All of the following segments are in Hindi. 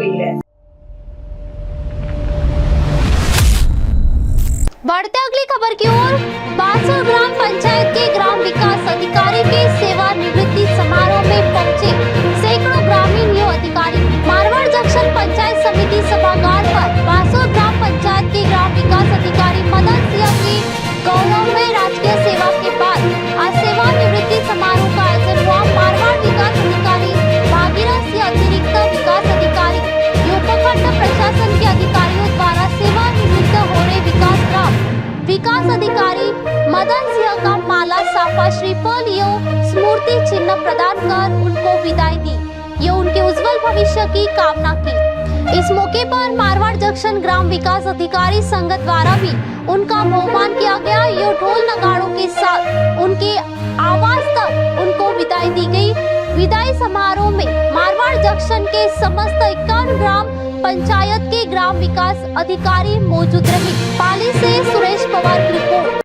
गई है। बढ़ते अगली खबर की ओर। बासुर ग्राम पंचायत के ग्राम विकास अधिकारी के सेवानिवृत्ति समारोह में पहुंचे सैकड़ों ग्रामीण युवा अधिकारी। मारवाड़ जंक्शन पंचायत समिति सभागार पर बासुर ग्राम पंचायत के ग्राम विकास अधिकारी मदन सिंह की गौरवमय राजकीय सेवा के बाद आज सेवानिवृत्ति समारोह का आयोजन हुआ। मारवाड़ विकास अधिकारी भागीरथ सिंह, अतिरिक्त विकास अधिकारी, उपखंड प्रशासन के अधिकारियों द्वारा सेवानिवृत्त हो रहे विकास अधिकारी मदन सिंह का माला, साफा, श्रीफल एवं स्मृति चिन्ह प्रदान कर उनको विदाई दी। ये उनके उज्जवल भविष्य की कामना की। इस मौके पर मारवाड़ जंक्शन ग्राम विकास अधिकारी संघ द्वारा भी उनका बहुमान किया गया। ये ढोल नगाड़ों के साथ उनके आवास तक उनको विदाई दी गई। विदाई समारोह में मारवाड़ जंक्शन के समस्त 51 ग्राम पंचायत के ग्राम विकास अधिकारी मौजूद रहे। पाली से सुरेश पवार की रिपोर्ट।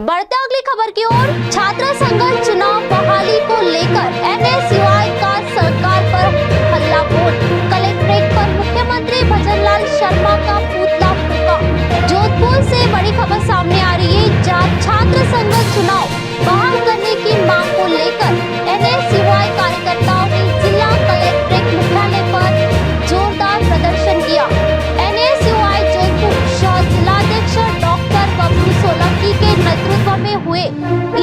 बढ़ते अगली खबर की ओर। छात्र संघ चुनाव बहाली को लेकर NSUI का सरकार पर हल्ला बोल। कलेक्ट्रेट पर मुख्यमंत्री भजनलाल शर्मा का पुतला फूंका। जोधपुर से बड़ी खबर सामने आ रही है, जहां छात्र संघ चुनाव बहाल करने की मांग को लेकर NSUI कार्यकर्ताओं ने जिला कलेक्ट्रेट मुख्यालय पर जोरदार प्रदर्शन किया। NSUI जोधपुर सह जिलाध्यक्ष डॉक्टर बबलू सोलंकी के नेतृत्व में हुए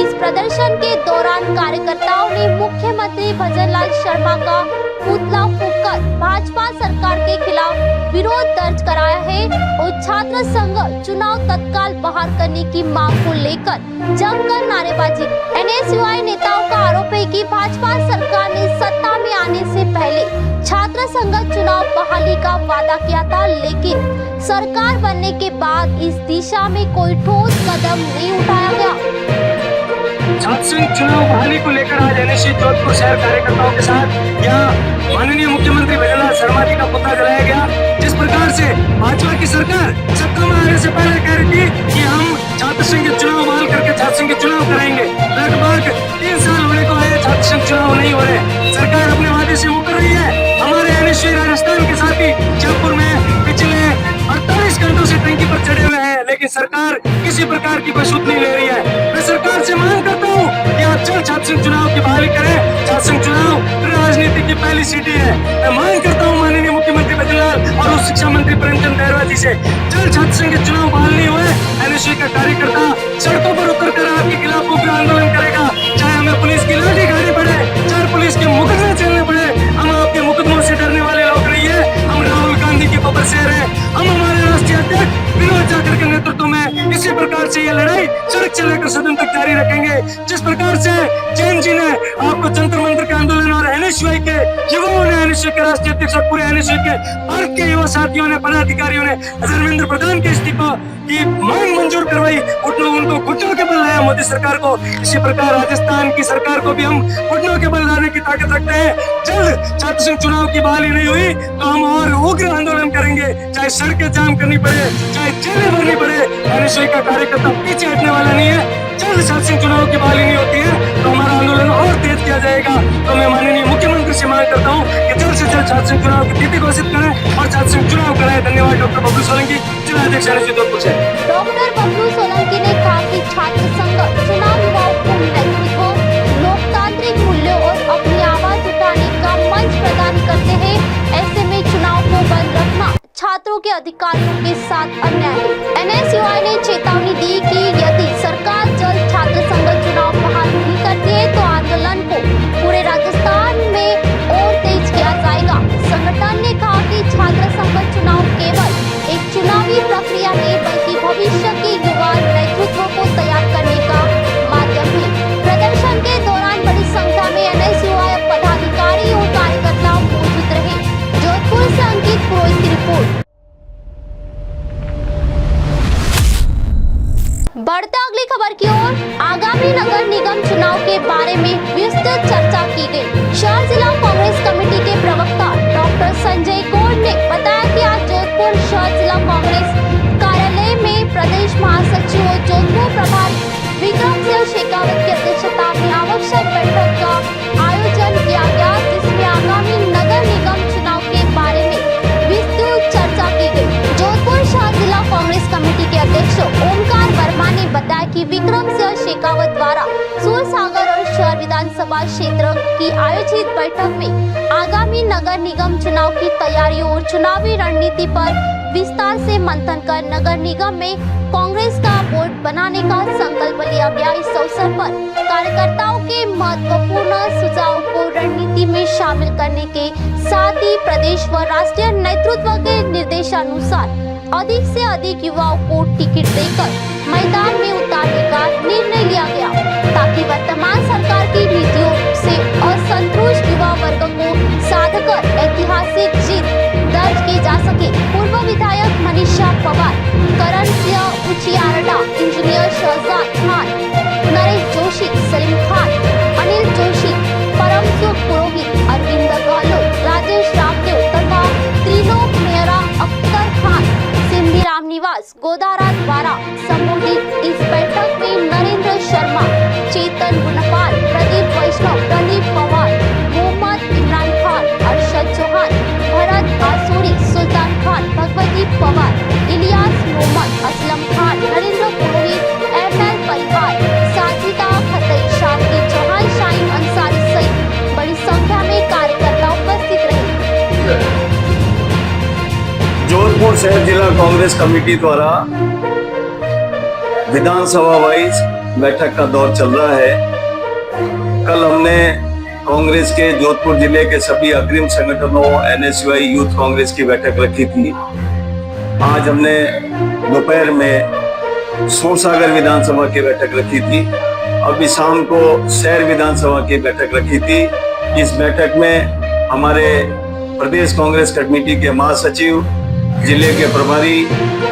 इस प्रदर्शन के दौरान कार्यकर्ताओं ने मुख्यमंत्री भजनलाल शर्मा का पुतला फूंककर भाजपा सरकार के खिलाफ विरोध दर्ज कराया है और छात्र संघ चुनाव तत्काल बाहर करने की मांग को लेकर जमकर नारेबाजी। NSUI नेताओं का आरोप है कि भाजपा सरकार ने सत्ता में आने से पहले छात्र संघ चुनाव बहाली का वादा किया था, लेकिन सरकार बनने के बाद इस दिशा में कोई ठोस कदम नहीं उठाया गया। छात्र संघ चुनाव बहाली को लेकर आज NSUI जोधपुर शहर कार्यकर्ताओं के साथ यहाँ माननीय मुख्यमंत्री भजनलाल शर्मा जी का पुतला जलाया गया। जिस प्रकार से भाजपा की सरकार सत्ता में आने से पहले कह रही थी कि हम छात्र संघ के चुनाव बहाल करके छात्र संघ के चुनाव कराएंगे, लगभग 3 साल होने को आए, छात्र संघ चुनाव नहीं हो रहे। सरकार अपने वादे से मुकर रही है। हमारे NSUI राजस्थान के साथी जयपुर में पिछले 48 घंटों से टंकी पर चढ़े हुए हैं, लेकिन सरकार किसी प्रकार की कोई सुध नहीं ले रही है। मैं सरकार से मांग करता हूँ कि आप जल्द छात्र संघ चुनाव की बहाली करें। छात्र संघ चुनाव राजनीति की पहली सीढ़ी है। मैं मांग करता हूँ माननीय मुख्यमंत्री भजनलाल और उस शिक्षा मंत्री प्रेमचंद बैरवा जी से, जल्द छात्र संघ के चुनाव बहाल नहीं हुए, NSUI का कार्यकर्ता सड़कों पर उतरकर आपके खिलाफ उग्र आंदोलन करेगा। चाहे हमें पुलिस की लाठी खानी पड़े, चाहे पुलिस के मुकदमे चलने पड़े, हम आपके मुकदमों से डरने वाले लोग नहीं है। हम राहुल गांधी की बबर शेर है। हम हमारे राष्ट्रीय अध्यक्ष विनोद जाखड़ के नेतृत्व में इसी प्रकार से ये लड़ाई सड़क से लेकर सदन तक जारी रखेंगे। जिस प्रकार से जैन जी ने आपको जंतर मंतर के आंदोलन और NSUI के युवाओं ने, NSUI के राष्ट्रीय अध्यक्ष और पूरे NSUI के भारत के युवा साथियों ने, पदाधिकारियों ने धर्मेंद्र प्रधान के इस्तीफा की मांग मंजूर करवाई, उनको घुटनों के बल लाया मोदी सरकार को। इसी प्रकार राजस्थान की सरकार को भी हम घुटनों के बल लाने की ताकत रखते हैं। जल्द छात्र संघ चुनाव की बहाली नहीं हुई तो हम और उग्र आंदोलन करेंगे, चाहे सड़कें जाम करनी पड़े, चाहे जेलें भरनी पड़े। NSUI का कार्यकर्ता पीछे हटने वाला नहीं है। जल्द छात्र संघ चुनाव की बहाली नहीं होती है तो हमारा आंदोलन और तेज किया जाएगा। तो मैं माननीय मुख्यमंत्री से मांग करता हूँ कि जल्द से जल्द छात्र संघ चुनाव की तिथि घोषित करें और छात्र संघ चुनाव कराएं। धन्यवाद। डॉक्टर बबलू सोलंकी, जिलाध्यक्ष NSUI जोधपुर से। डॉक्टर बबलू सोलंकी ने कहा कि छात्र संघ चुनाव युवाओं को नेतृत्व, लोकतांत्रिक मूल्यों और अपनी आवाज उठाने का मंच प्रदान करते हैं। ऐसे में चुनाव को बंद रखना छात्रों के अधिकारियों के साथ अन्याय है। NSUI ने चेतावनी दी कि यदि सरकार जल्द छात्र संघ चुनाव बहाल नहीं करती है तो आंदोलन को पूरे राजस्थान में और तेज किया जाएगा। संगठन ने कहा कि छात्र संघ चुनाव केवल एक चुनावी प्रक्रिया नहीं बल्कि भविष्य के युवा नेतृत्व को तैयार करने का माध्यम है। प्रदर्शन के दौरान बड़ी संख्या में NSUI पदाधिकारी और कार्यकर्ता मौजूद रहे। जोधपुर से अंकित पुरोहित की रिपोर्ट। बढ़ते अगली खबर की ओर। आगामी नगर निगम चुनाव के बारे में विस्तृत चर्चा की गई। की आयोजित बैठक में आगामी नगर निगम चुनाव की तैयारियों और चुनावी रणनीति पर विस्तार से मंथन कर नगर निगम में कांग्रेस का बोर्ड बनाने का संकल्प लिया गया। इस अवसर पर कार्यकर्ताओं के महत्वपूर्ण सुझावों को रणनीति में शामिल करने के साथ ही प्रदेश व राष्ट्रीय नेतृत्व के निर्देशानुसार अधिक से अधिक युवाओं को टिकट देकर मैदान में उतारने का निर्णय लिया गया, ताकि वर्तमान सरकार की नीतियों से असंतुष्ट युवा वर्ग को साधकर ऐतिहासिक जीत दर्ज की जा सके। पूर्व विधायक मनीषा पवार, करण सिंह उचियारडा, इंजीनियर शहजाद खान, नरेश जोशी, सलीम खान, अनिल जोशी, परमसुख पुरोहित, अरविंद गहलोत, राजेश रामदेव तथा त्रिलोक मेहरा, अख्तर खान, सिंधी राम निवास, गोदारा द्वारा संबोधित इस बैठक में नरेंद्र शर्मा, चेतन गुणपाल, प्रदीप वैष्णव, प्रदीप पवार, मोहम्मद इमरान खान, अरशद चौहान, भरत बासुरी, सुल्तान खान, भगवती पवार, इलियास मोहम्मद, असलम खान, नरेंद्र पुरोहित, एमएल परिवार, साजिदा खतई, शांति चौहान, शाहीन अंसारी सहित बड़ी संख्या में कार्यकर्ता उपस्थित रहे। जोधपुर शहर जिला कांग्रेस कमेटी द्वारा विधानसभा वाइज बैठक का दौर चल रहा है। कल हमने कांग्रेस के जोधपुर जिले के सभी अग्रिम संगठनों एनएसयूआई यूथ कांग्रेस की बैठक रखी थी। आज हमने दोपहर में सूरसागर विधानसभा की बैठक रखी थी। अभी शाम को शहर विधानसभा की बैठक रखी थी। इस बैठक में हमारे प्रदेश कांग्रेस कमेटी के महासचिव, जिले के प्रभारी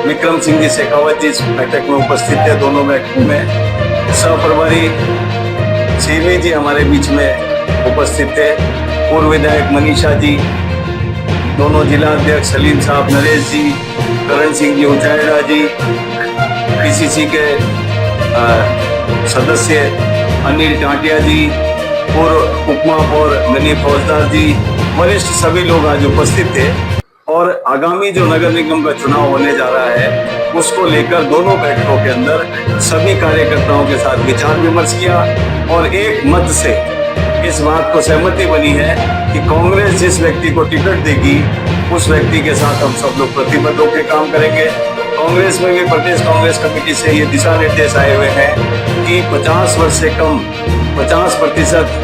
विक्रम सिंह जी शेखावत जी इस बैठक में उपस्थित थे। दोनों बैठक में सह प्रभारी सीवी जी हमारे बीच में उपस्थित थे। पूर्व विधायक मनीषा जी, दोनों जिला अध्यक्ष सलीम साहब, नरेश जी, करण सिंह जी उचायड़ा जी, पीसीसी के सदस्य अनिल टाटिया जी, पूर्व उपमहापौर गनी फौजदार जी, वरिष्ठ सभी लोग आज उपस्थित थे। और आगामी जो नगर निगम का चुनाव होने जा रहा है उसको लेकर दोनों बैठकों के अंदर सभी कार्यकर्ताओं के साथ विचार विमर्श किया और एक मत से इस बात को सहमति बनी है कि कांग्रेस जिस व्यक्ति को टिकट देगी उस व्यक्ति के साथ हम सब लोग प्रतिबद्ध होकर काम करेंगे। कांग्रेस में भी प्रदेश कांग्रेस कमेटी से ये दिशा निर्देश आए हुए हैं कि 50 वर्ष से कम 50%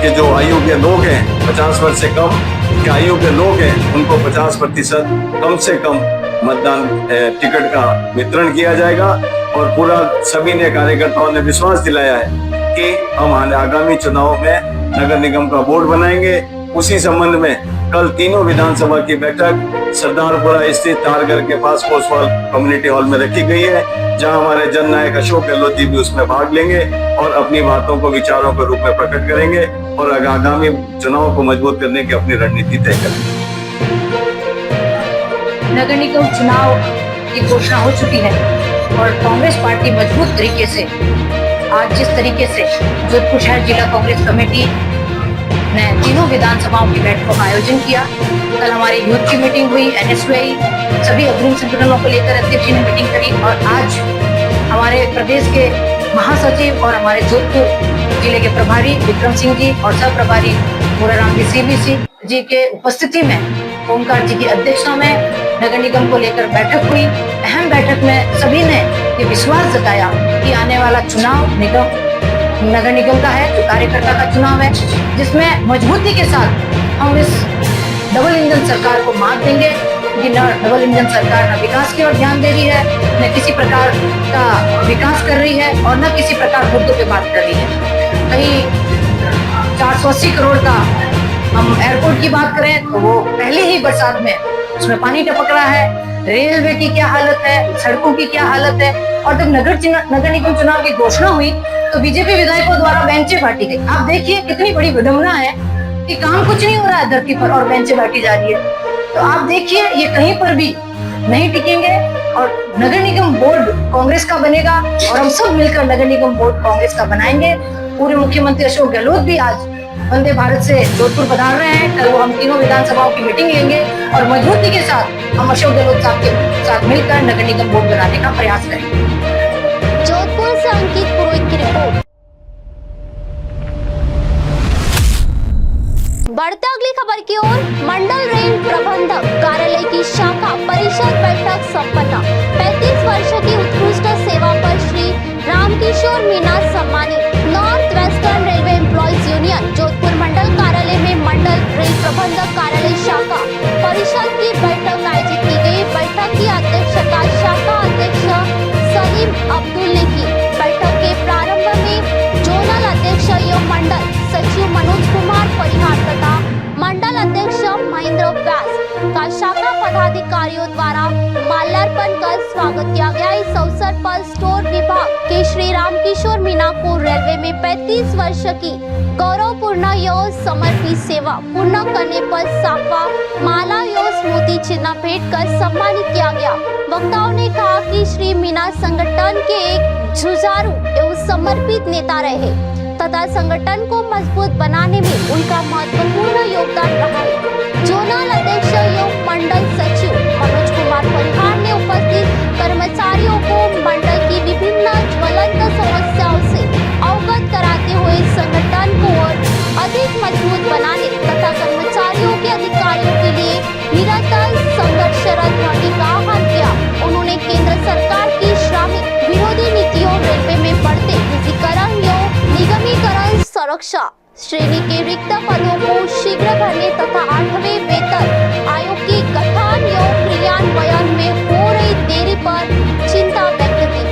के जो आयु के लोग हैं, 50 वर्ष से कम के आयु के लोग हैं, उनको 50% कम से कम मतदान टिकट का वितरण किया जाएगा। और पूरा सभी ने कार्यकर्ताओं ने विश्वास दिलाया है कि हम आगामी चुनाव में नगर निगम का बोर्ड बनाएंगे। उसी संबंध में कल तीनों विधानसभा की बैठक सरदारपुरा स्थित तारघर के पास कोसवाल कम्युनिटी हॉल में रखी गई है, जहां हमारे जननायक अशोक गहलोत जी भी उसमें भाग लेंगे और अपनी बातों को विचारों के रूप में प्रकट करेंगे और आगामी चुनाव को मजबूत करने की अपनी रणनीति तय करेंगे। नगर निगम चुनाव की घोषणा हो चुकी है और कांग्रेस पार्टी मजबूत तरीके से आज जिस तरीके से जोधपुर शहर जिला कांग्रेस कमेटी ने तीनों विधानसभाओं की बैठकों का आयोजन किया। कल हमारी यूथ की मीटिंग हुई, एनएसयूआई सभी अग्रिम संगठनों को लेकर अध्यक्ष ने मीटिंग करी और आज हमारे प्रदेश के महासचिव और हमारे जोधपुर जिले के प्रभारी विक्रम सिंह जी और सह प्रभारी मुराराम जी सीबीसी जी के उपस्थिति में ओमकार जी की अध्यक्षता में नगर निगम को लेकर बैठक हुई। अहम बैठक में सभी ने ये विश्वास जताया कि आने वाला चुनाव नगर निगम का है, जो कार्यकर्ता का चुनाव है, जिसमें मजबूती के साथ हम इस डबल इंजन सरकार को मात देंगे। कि न डबल इंजन सरकार न विकास की ओर ध्यान दे रही है, न किसी प्रकार का विकास कर रही है और न किसी प्रकार मुद्दों पे बात कर रही है। कहीं 480 करोड़ का हम एयरपोर्ट की बात करें तो वो पहले ही बरसात में उसमें पानी टपक रहा है। रेलवे की क्या हालत है, सड़कों की क्या हालत है। और जब नगर निगम चुनाव की घोषणा हुई तो बीजेपी विधायकों द्वारा बेंचें बांटी गई। आप देखिए कितनी बड़ी विडंबना है कि काम कुछ नहीं हो रहा है धरती पर और बेंचें बांटी जा रही है। तो आप देखिए ये कहीं पर भी नहीं टिकेंगे और नगर निगम बोर्ड कांग्रेस का बनेगा और हम सब मिलकर नगर निगम बोर्ड कांग्रेस का बनाएंगे। पूर्व मुख्यमंत्री अशोक गहलोत भी आज वंदे भारत से जोधपुर पधार रहे हैं। कल वो हम तीनों विधानसभाओं की मीटिंग लेंगे और मजबूती के साथ हम अशोक गहलोत साहब के साथ मिलकर नगर निगम बोर्ड बनाने का प्रयास करेंगे। जोधपुर से अंकित पुरोहित की रिपोर्ट। बढ़ते अगली खबर की ओर। मंडल रेल प्रबंधक कार्यालय की शाखा परिषद बैठक संपन्न। 35 वर्ष की उत्कृष्ट सेवा पर श्री रामकिशोर मीना सम्मानित। North western railway employees union Jodhpur मंडल कार्यालय में मंडल रेल प्रबंधक कार्यालय शाखा परिषद की बैठक आयोजित की गई। बैठक की अध्यक्षता शाखा अध्यक्ष सलीम अब्दुल ने की। बैठक के प्रारंभ में जोनल अध्यक्ष एवं मंडल सचिव मनोज कुमार परिहार तथा मंडल अध्यक्ष महेंद्र व्यास का शाखा पदाधिकारियों द्वारा माल्यार्पण कर स्वागत किया गया। इस अवसर पर स्टोर विभाग के श्री रामकिशोर मीना को रेलवे में 35 वर्ष की गौरवपूर्ण एवं समर्पित सेवा पूर्ण करने पर साफा माला एवं स्मृति चिन्ह भेंट कर सम्मानित किया गया। वक्ताओं ने कहा कि श्री मीना संगठन के एक जुझारू एवं समर्पित नेता रहे तथा संगठन को मजबूत बनाने में उनका महत्वपूर्ण योगदान रहा है। जोनल अध्यक्ष एवं मंडल सचिव मनोज कुमार परिहार ने उपस्थित कर्मचारियों को मंडल की विभिन्न ज्वलंत समस्याओं से अवगत कराते हुए संगठन को और अधिक मजबूत बनाने तथा कर्मचारियों के अधिकारियों के लिए निरंतर संघर्षरत रहने का आह्वान किया। उन्होंने केंद्र सरकार की श्रमिक विरोधी नीतियों, रेलवे में बढ़ते निजीकरण एवं निगमीकरण, सुरक्षा श्रेणी के रिक्त पदों को शीघ्र भरने तथा 8वें वेतन आयोग की गठन एवं क्रियान्वयन में हो रही देरी पर चिंता व्यक्त की।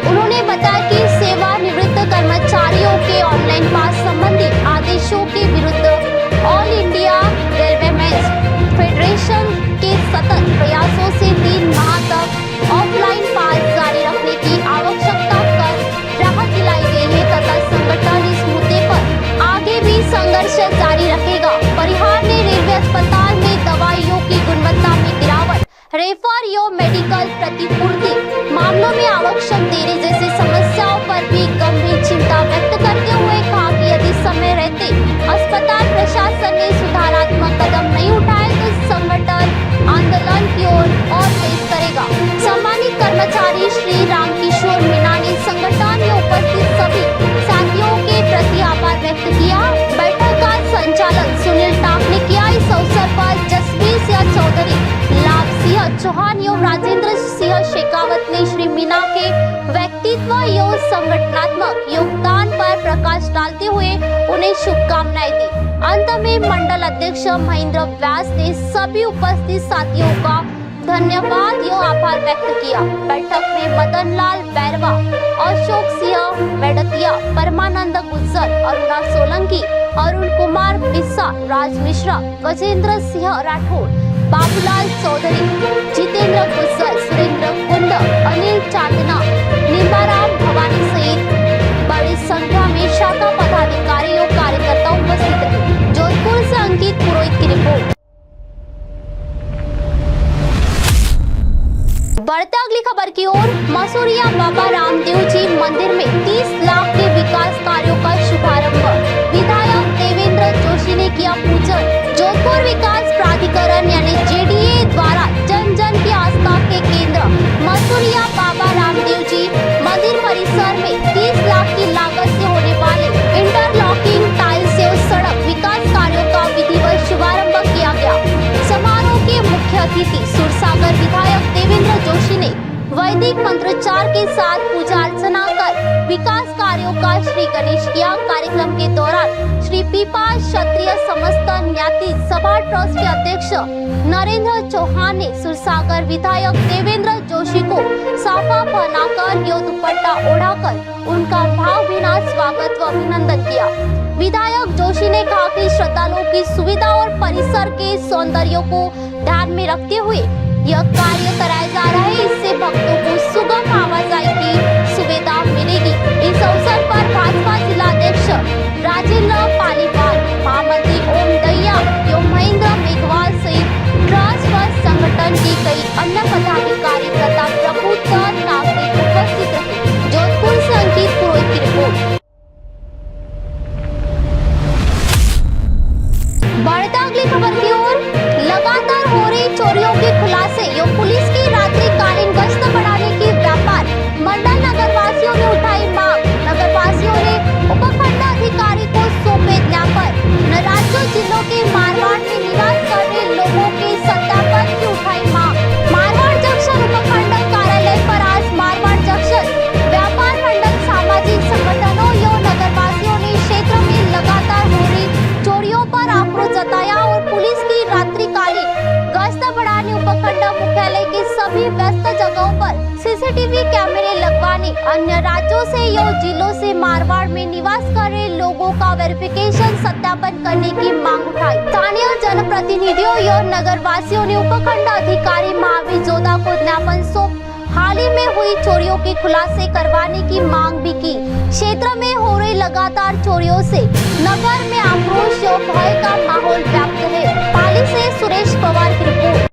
उन्होंने बताया कि सेवानिवृत्त कर्मचारियों के ऑनलाइन पास संबंधी आदेशों के विरुद्ध ऑल इंडिया रेलवेमेंस फेडरेशन के सतत प्रयासों से 3 माह तक ऑफलाइन पास जारी रखने की आवश्यकता कर राहत दिलाई गई है तथा संगठन इस मुद्दे पर आगे भी संघर्ष जारी रखेगा। परिहार ने रेलवे अस्पताल में दवाइयों की गुणवत्ता में गिरावट, रेफर एवं मेडिकल प्रतिपूर्ति मामलों में आवश्यक देरी जैसी समस्याओं पर भी गंभीर चिंता व्यक्त करते हुए कहा कि यदि समय रहते अस्पताल प्रशासन ने सुधारात्मक कदम नहीं उठाए तो संगठन आंदोलन की ओर और तेज करेगा। सम्मानित कर्मचारी श्री रामकिशोर मीना ने संगठन में उपस्थित सभी साथियों के प्रति आभार व्यक्त किया। बैठक का संचालन सुनील टाक ने किया। इस अवसर पर जसवीर सिंह चौधरी, लाभ सिंह चौहान एवं राजेंद्र सिंह शेखावत ने श्री मीना के व्यक्तित्व एवं संगठनात्मक योगदान पर प्रकाश डालते हुए उन्हें शुभकामनाएं दी। अंत में मंडल अध्यक्ष महेंद्र व्यास ने सभी उपस्थित साथियों का धन्यवाद एवं आभार व्यक्त किया। बैठक में मदन लाल बैरवा, अशोक सिंह मेड़तिया, परमानंद गुज्जर, अरुणा सोलंकी, अरुण कुमार बिस्सा, राज मिश्रा, गजेंद्र सिंह राठौर, बाबूलाल चौधरी, जितेंद्र गुज्जर, सुरेंद्र कुंड, अनिल चांदना, निम्बाराम भवानी सहित बड़ी संख्या में शाखा पदाधिकारी और कार्यकर्ता उपस्थित रहे। जोधपुर से अंकित पुरोहित की रिपोर्ट। बढ़ते अगली खबर की ओर। मसूरिया बाबा रामदेव जी मंदिर में 30 लाख के विकास कार्यों का शुभारंभ। विधायक देवेंद्र जोशी ने किया पूजन। जोधपुर विकास प्राधिकरण यानी जेडीए द्वारा जन जन की आस्था के केंद्र मसूरिया बाबा रामदेव जी मंदिर परिसर में 30 लाख की लागत से होने वाले इंटरलॉकिंग, टाइल्स एवं सड़क विकास कार्यों का विधिवत शुभारंभ किया गया। समारोह के मुख्य अतिथि सुरसागर विधायक देवेंद्र जोशी ने वैदिक मंत्रोच्चार के साथ पूजा अर्चना कर विकास कार्यों का श्री गणेश किया। कार्यक्रम के दौरान श्री पीपा क्षत्रिय समस्त ज्ञाति सभा ट्रस्ट के अध्यक्ष नरेंद्र चौहान ने सुरसागर विधायक देवेंद्र जोशी को साफा पहनाकर यो दुपट्टा ओढ़ाकर उनका भावभीना स्वागत व अभिनंदन किया। विधायक जोशी ने कहा कि श्रद्धालुओं की सुविधा और परिसर के सौंदर्य को ध्यान में रखते हुए यह कार्य कराया जा रहा है। इससे भक्तों को सुगम आवाजाही की सुविधा मिलेगी। इस अवसर पर भाजपा जिलाध्यक्ष राजेंद्र पालीवाल, महामंत्री ओम दहिया एवं महेंद्र मेघवाल सहित ट्रस्ट व संगठन के कई अन्य पदाधिकारी तथा प्रबुद्ध नागरिक उपस्थित रहे। जोधपुर से अंकित पुरोहित की रिपोर्ट। बढ़ता अगली खबर की ओर, लगातार हो रही चोरियों के खुलासे एवं पुलिस की रात्रिकालीन गश्त बढ़ाने की व्यापार मंडल नगरवासियों ने उठाई मांग। नगरवासियों ने उपखंड अधिकारी को सौंपे ज्ञापन। राज्यों जिलों के मारवाड़ में निवास कर रहे लोगों के सत्यापन की उठाई मांग। मारवाड़ जंक्शन उपखंड कार्यालय पर आज मारवाड़ जंक्शन व्यापार मंडल सामाजिक संगठनों एवं नगरवासियों ने क्षेत्र में लगातार हो रही चोरियों पर आक्रोश जताया और पुलिस की रात्रिकालीन गश्त बढ़ाने, उपखंड मुख्यालय के सभी व्यस्त जगहों पर सीसीटीवी कैमरे लगवाने, अन्य राज्यों से या जिलों से मारवाड़ में निवास कर रहे लोगों का वेरिफिकेशन सत्यापन करने की मांग उठाई। स्थानीय जनप्रतिनिधियों और नगरवासियों ने उपखंड अधिकारी महावीर जोधा को ज्ञापन सौंप हाल ही में हुई चोरियों के खुलासे करवाने की मांग भी की। क्षेत्र में हो रही लगातार चोरियों से नगर में आक्रोश और भय का माहौल व्याप्त है। पाली से सुरेश पवार की रिपोर्ट।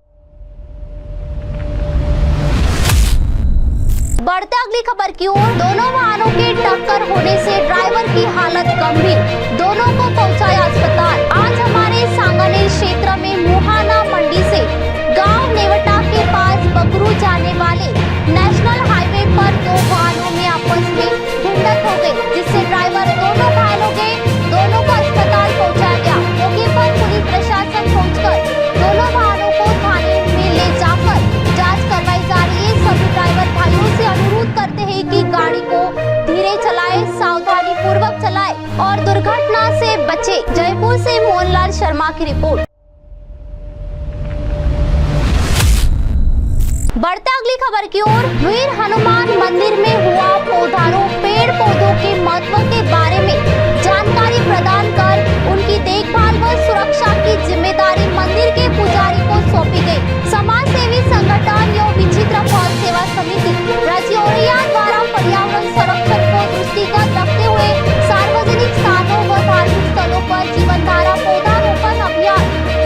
बढ़ते अगली खबर की ओर, दोनों वाहनों के टक्कर होने से ड्राइवर की हालत गंभीर, दोनों को पहुंचाया अस्पताल। आज हमारे सांगानेर क्षेत्र में मुहाना मंडी से गांव नेवटा के पास बकरू जाने वाले नेशनल हाईवे पर दो वाहनों में आपस में भिड़ंत हो गई, जिससे ड्राइवर दोनों घायल हो गए। दोनों को अस्पताल पहुंचाया गया। मौके पर पुलिस प्रशासन पहुंचकर दोनों वाहनों को थाने में ले जाकर जांच करवाई जा रही है। सभी ड्राइवर भाइयों से अनुरोध करते हैं कि गाड़ी को धीरे चलाएं, सावधानी पूर्वक चलाएं और दुर्घटना से बचे। जयपुर से मोहनलाल शर्मा की रिपोर्ट। बढ़ते अगली खबर की ओर, वीर हनुमान मंदिर में हुआ पौधारों, पेड़ पौधों के महत्व के बारे में जानकारी प्रदान कर उनकी देखभाल व सुरक्षा की जिम्मेदारी मंदिर के पुजारी को सौंपी गई। समाज सेवी संगठन एवं विचित्र पौध सेवा समिति रजौरिया द्वारा पर्यावरण संरक्षण को दृष्टिगत रखते हुए सार्वजनिक स्थानों व धार्मिक स्थलों पर जीवन धारा पौधारोपण अभियान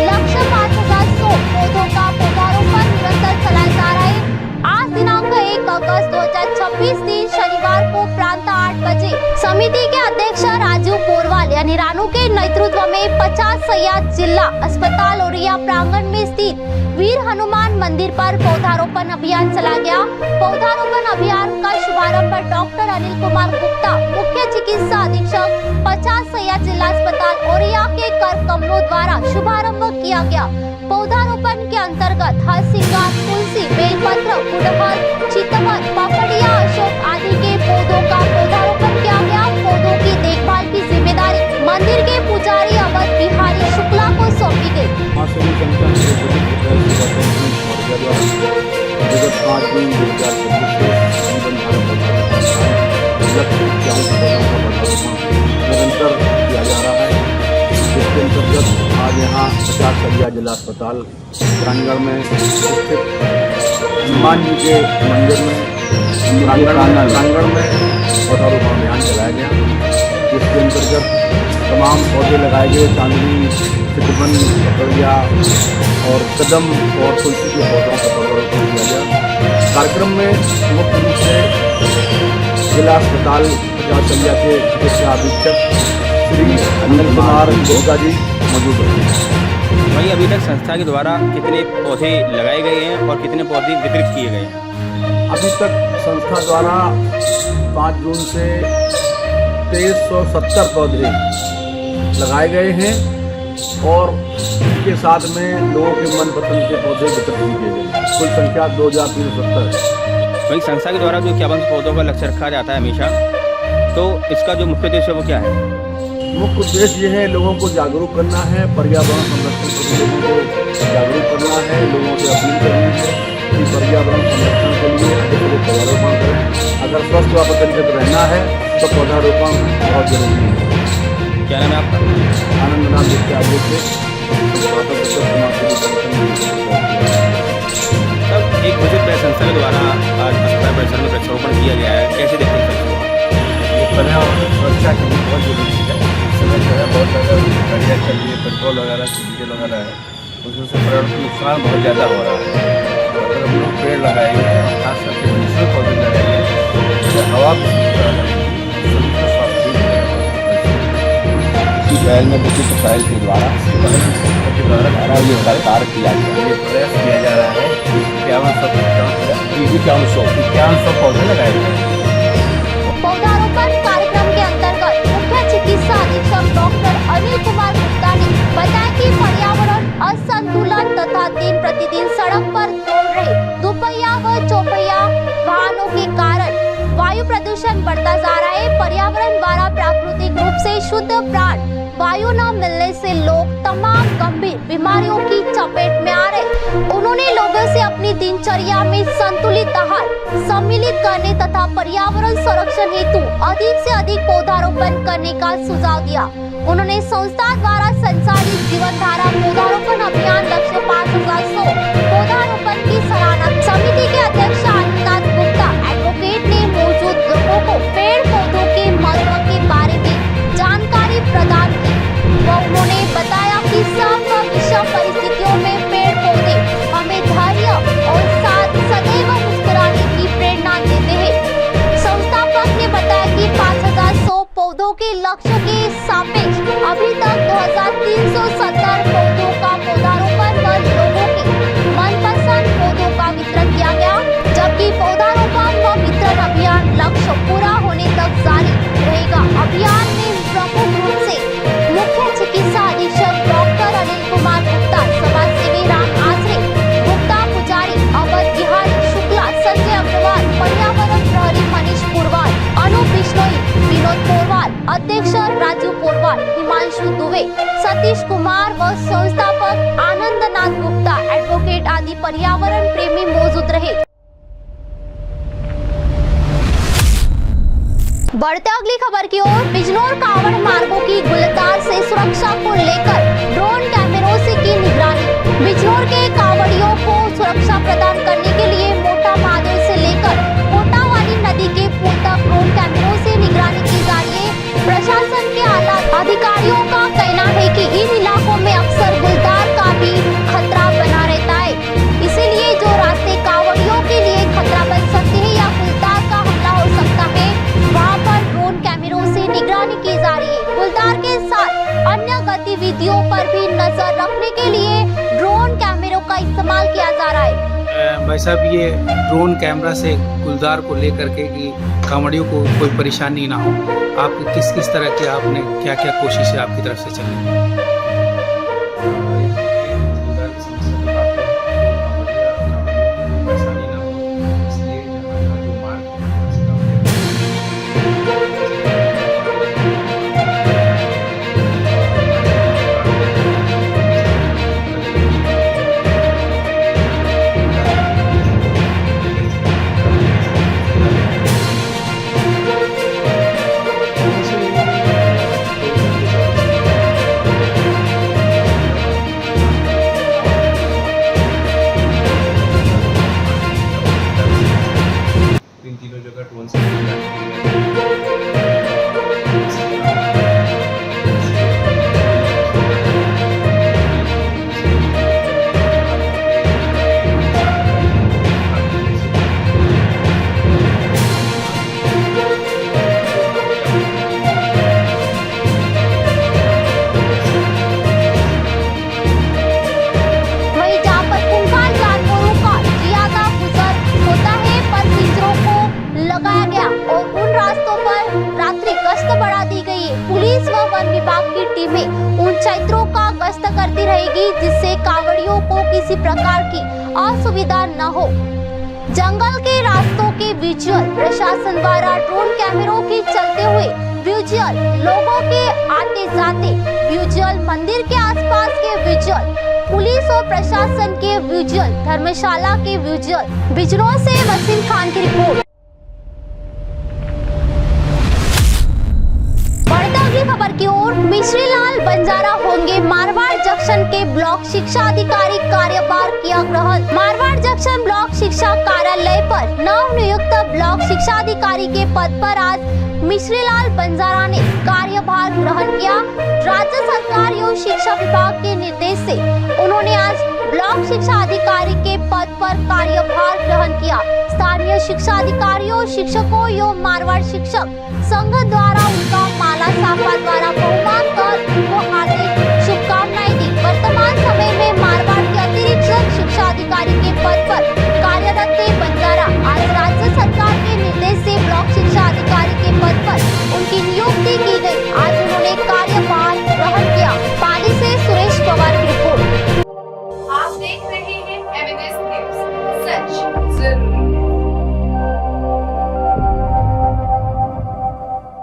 लक्ष्य 5100 पौधों का पौधारोपण निरंतर चलाया जा रहा है। आज दिनांक 1 अगस्त 2026 दिन शनिवार को प्रांत 8 बजे समिति के अध्यक्ष राजू पोरवाल यानी रानू के नेतृत्व में 50 सैयद जिला अस्पताल ओरिया प्रांगण में स्थित वीर हनुमान मंदिर पर पौधारोपण अभियान चला गया। पौधारोपण अभियान का शुभारंभ डॉक्टर अनिल कुमार गुप्ता, मुख्य चिकित्सा अधीक्षक 50 सैयद जिला अस्पताल ओरिया के कर कमलों द्वारा शुभारंभ किया गया। पौधारोपण के अंतर्गत हरसिंगार, तुलसी, बेलपत्र, गुड़हल, चितवन, पपड़िया, अशोक आदि के पौधों का पौधारोपण किया गया। पौधों की देखभाल की जिम्मेदारी मंदिर के पुजारी अवध बिहारी शुक्ला को सौंपी गई। निरंतर किया जा रहा है, जिसके अंतर्गत आज यहाँ 50 सैयद जिला अस्पताल प्रांगण में स्थित हनुमान जी के मंदिर में प्रांगण में पौधारोपण अभियान चलाया गया, जिसके अंतर्गत तमाम पौधे लगाए गए। चांदनी, चितवन, पपड़िया और कदम और तुलसी के पौधों का पौधारोपण किया गया। कार्यक्रम में मुख्य रूप से जिला अस्पताल 50 सैयद के चिकित्सा अधीक्षक श्री अनिल कुमार गुप्ता जी मौजूद रहे। वहीं अभी तक संस्था के द्वारा कितने पौधे लगाए गए हैं और कितने पौधे वितरित किए गए हैं? अभी तक संस्था द्वारा 5 जून से 2370 पौधे लगाए गए हैं और इसके साथ में लोगों के मनपसंद के पौधे वितरित किए गए। कुल संख्या 2370 है। वहीं संस्था के द्वारा जो 51 पौधों का लक्ष्य रखा जाता है हमेशा, तो इसका जो मुख्य उद्देश्य है वो क्या है? मुख्य उद्देश्य ये है लोगों को जागरूक करना है, पर्यावरण संरक्षण के लिए लोगों को जागरूक करना है, लोगों से अपील करनी है कि पर्यावरण संरक्षण के लिए अधिक से अधिक पौधारोपण करें। अगर स्वस्थ वातावरण तक रहना है तो पौधारोपण बहुत जरूरी है। क्या नाम है आपका? आनंदनाथ गुप्ता आयोग से तब एक बजट व्यय संस्था के द्वारा आज अस्पताल परिसर में वृक्षारोपण किया गया है, कैसे देखते हैं इसको? ये पर्यावरण सुरक्षा के लिए बहुत जरूरी है। इस समय जो है बहुत ज़्यादा गाड़ियाँ चल रही है, पेट्रोल वगैरह डीजल वगैरह है, उसमें से पर्यावरण को नुकसान बहुत ज़्यादा हो रहा है। अगर हम लोग पेड़ लगाएंगे और खास करके दूसरे पौधे लगाएंगे तो हवा भी शुद्ध रहेगी, सभी का स्वास्थ्य भी रहेगा। इसी पहल में विशिष्ट पहल के द्वारा ये सरकार किया गया ये प्रयास किया जा रहा है कि 5100 पौधे लगाए गए। पौधारोपण कार्यक्रम के अंतर्गत मुख्य चिकित्सा अधीक्षक डॉक्टर अनिल कुमार गुप्ता ने बताया कि पर्यावरण असंतुलन तथा दिन प्रतिदिन सड़क पर दौड़ रहे दुपहिया व चौपहिया वाहनों के कारण वायु प्रदूषण बढ़ता जा रहा है। पर्यावरण द्वारा प्राकृतिक रूप से शुद्ध प्राण वायु न मिलने से लोग तमाम गंभीर बीमारियों की चपेट में आ रहे। उन्होंने लोगों से अपनी दिनचर्या में संतुलित आहार सम्मिलित करने तथा पर्यावरण संरक्षण हेतु अधिक से अधिक पौधारोपण करने का सुझाव दिया। उन्होंने संस्था द्वारा संचालित जीवन धारा पौधारोपण अभियान लक्ष्य 5100 पौधारोपण की सराहना। समिति के अध्यक्ष आनंदनाथ गुप्ता एडवोकेट ने मौजूद लोगों को पेड़ पौधों के महत्व के बारे में जानकारी प्रदान की। उन्होंने बताया कि सब विषम परिस्थितियों में पेड़ पौधे हमें धैर्य और साथ सदैव मुस्कुराने की प्रेरणा देते हैं। संस्थापक ने बताया कि 5100 पौधों के लक्ष्य के सापेक्ष अभी तक 2370 पौधों का पौधारोपण कर लोगों के मनपसंद पौधों का वितरण किया गया, जबकि पौधारोपण व वितरण अभियान लक्ष्य पूरा होने तक जारी रहेगा। अभियान में प्रमुख रूप से मुख्य चिकित्सा अधीक्षक डॉक्टर अनिल कुमार गुप्ता, समाजसेवी राम आश्रे, गुप्ता पुजारी, अवध बिहारी शुक्ला, संजय अग्रवाल, पर्यावरण प्रहरी मनीष पुरवाल, अनूप बिश्नोई, विनोद पोरवाल, अध्यक्ष राजू पोरवाल, हिमांशु दुबे, सतीश कुमार व संस्थापक आनंदनाथ गुप्ता एडवोकेट आदि पर्यावरण प्रेमी मौजूद रहे। बढ़ते अगली खबर की ओर। बिजनौर कावड़ मार्गों की गुलदार से सुरक्षा को लेकर ड्रोन कैमरों से की निगरानी। बिजनौर के कावड़ियों को सुरक्षा प्रदान करने के लिए मोटा महादेव से लेकर कोटावाली नदी के पुल तक ड्रोन कैमरों से निगरानी की जा रही है। प्रशासन के आला अधिकारियों का कहना है कि इन इलाकों में अक्सर गुलदार का भी खतरा बना रहता है, इसीलिए जो रास्ते कावड़ियों के लिए खतरा बन सकते हैं या गुलदार का हमला हो सकता है, वहाँ पर ड्रोन कैमरों से निगरानी की जा रही है। गुलदार के साथ अन्य गतिविधियों पर भी नजर रखने के लिए ड्रोन कैमरों का इस्तेमाल किया जा रहा है। भाई साहब, ये ड्रोन कैमरा से गुलदार को लेकर के कि कांवड़ियों को कोई परेशानी ना हो, आप किस किस तरह के आपने क्या क्या कोशिशें आपकी तरफ से चल रही हैं? जिससे कांवड़ियों को किसी प्रकार की असुविधा न हो। जंगल के रास्तों के विजुअल प्रशासन द्वारा ड्रोन कैमरों के चलते हुए विजुअल लोगों के आते जाते विजुअल, मंदिर के आसपास के विजुअल, पुलिस और प्रशासन के विजुअल, धर्मशाला के विजुअल। बिजनौर से वसीम खान की रिपोर्ट। बढ़ती खबर की ओर, मिश्रीलाल बंजारा होंगे मारवाड़ जंक्शन के ब्लॉक शिक्षा अधिकारी, कार्यभार किया ग्रहण। मारवाड़ जंक्शन ब्लॉक शिक्षा कार्यालय पर नवनियुक्त ब्लॉक शिक्षा अधिकारी के पद पर आज मिश्रीलाल बंजारा ने कार्यभार ग्रहण किया। राज्य सरकार एवं शिक्षा विभाग के निर्देश से उन्होंने आज ब्लॉक शिक्षा अधिकारी के पद पर कार्यभार ग्रहण किया। स्थानीय शिक्षा अधिकारियों, शिक्षकों एवं मारवाड़ शिक्षक संघ द्वारा उनका माला साफा द्वारा बहुमान कर उनको हार्दिक शुभकामनाएं दी। वर्तमान समय में मारवाड़ के अतिरिक्त शिक्षा अधिकारी के पद पर कार्यरत थे बंजारा। आज राज्य सरकार के निर्देश से ब्लॉक शिक्षा अधिकारी के पद पर उनकी नियुक्ति की गई। आज उन्होंने कार्यभार ग्रहण किया। पाली से सुरेश पवार की रिपोर्ट। आप देख रहे हैं MNS न्यूज, सच जरूर।